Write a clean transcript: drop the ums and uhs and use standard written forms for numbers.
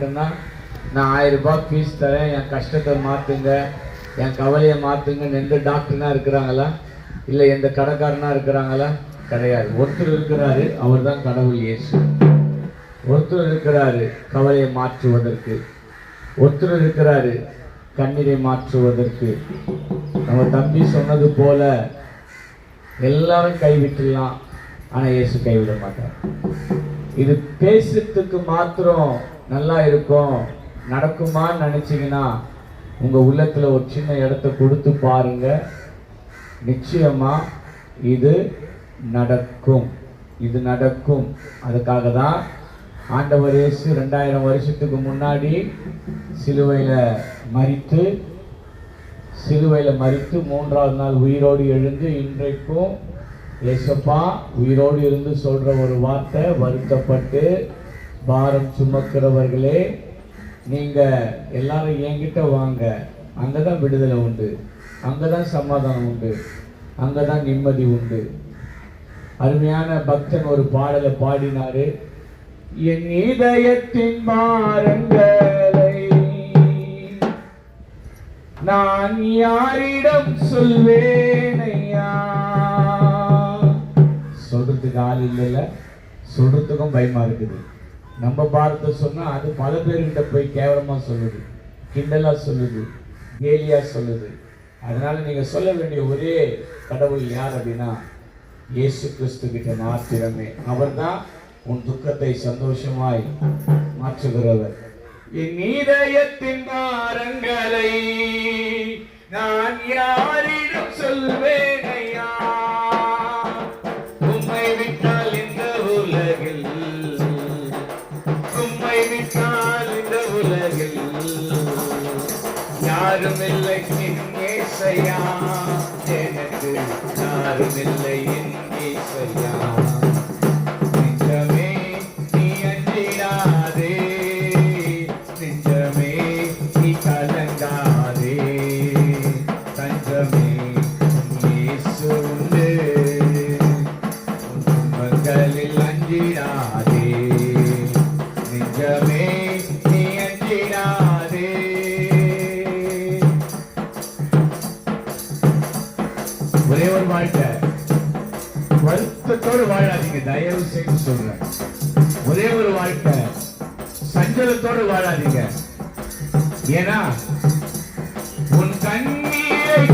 கேட்டேன்னா, நான் 1000 ரூபாய் ஃபீஸ் தரேன், என் கஷ்டத்தை மாற்றுங்க, என் கவலையை மாற்றுங்கன்னு எந்த டாக்டர்னா இருக்கிறாங்களா? இல்லை எந்த கடைக்காரனா இருக்கிறாங்களா? கிடையாது. ஒருத்தர் இருக்கிறாரு, அவர் தான் கடவுள் இயேசு. ஒருத்தர் இருக்கிறாரு கவலையை மாற்றுவதற்கு, ஒருத்தர் இருக்கிறாரு கண்ணீரை மாற்றுவதற்கு. நம்ம தம்பி சொன்னது போல எல்லாரும் கைவிட்டுலாம், ஆனால் இயேசு கைவிட மாட்டார். இது பேசுறதுக்கு மாத்திரம் நல்லா இருக்கும், நடக்குமான்னு நினைச்சீங்கன்னா உங்க உள்ளத்துல ஒரு சின்ன இடத்த கொடுத்து பாருங்க, நிச்சயமா இது நடக்கும். இது நடக்கும். அதுக்காக தான் ஆண்டவர் இயேசு 2000 வருஷத்துக்கு முன்னாடி சிலுவையில் மரித்து 3ஆவது நாள் உயிரோடு எழுந்து இன்றைக்கும் ஏசப்பா உயிரோடு இருந்து சொல்ற ஒரு வார்த்தை, வருத்தப்பட்டு பாரம் சுமக்கிறவர்களே நீங்க எல்லாரும் என்கிட்ட வாங்க, அங்கதான் விடுதலை உண்டு, அங்கதான் சமாதானம் உண்டு, அங்கதான் நிம்மதி உண்டு. அருமையான பக்தன் ஒரு பாடலை பாடினாரு. என் இதயத்தின் பாரங்களை நான் யாரிடம் சொல்வேனையா? சொல்றதுக்கு ஆள் இல்லைல்ல, சொல்றதுக்கும் பயமா இருக்குது. நம்ம பாரத்தை சொன்னா அது பல பேர்கிட்ட போய் கேவலமா சொல்லுது, கிண்டலா சொல்லுது, கேலியா சொல்லுது. அதனால நீங்க சொல்ல வேண்டிய ஒரே கடவுள் யார் அப்படின்னா இயேசு கிறிஸ்து கிட்ட மாத்திரமே. அவர் தான் உன் துக்கத்தை சந்தோஷமாய் மாற்றுகிறவர். என் இதயத்தின் பாரங்களை நான் யாரிடம் சொல்வேன் ஐயா? உம்மை விட்டால் இந்த உலகில், உம்மை விட்டால் இந்த உலகில் யாரும் இல்லை என் இயேசையா, எனக்கு யாரும் இல்லை என் இயேசையா. நெஞ்சமே நீ அஞ்சிடாதே, நெஞ்சமே நீ கலங்காதே, தஞ்சமே இயேசு உண்டு, துன்பங்களில் அஞ்சிடாதே, நெஞ்சமே நீ அஞ்சிடாதே. ஒரே ஒரு வாழ்க்கை, வருத்தத்தோடு வாழாதீங்க, தயவு செய்து சொல்றேன். ஒரே ஒரு வாழ்க்கை, சஞ்சலத்தோடு வாழாதீங்க. ஏன்னா உன் கண்ணீரை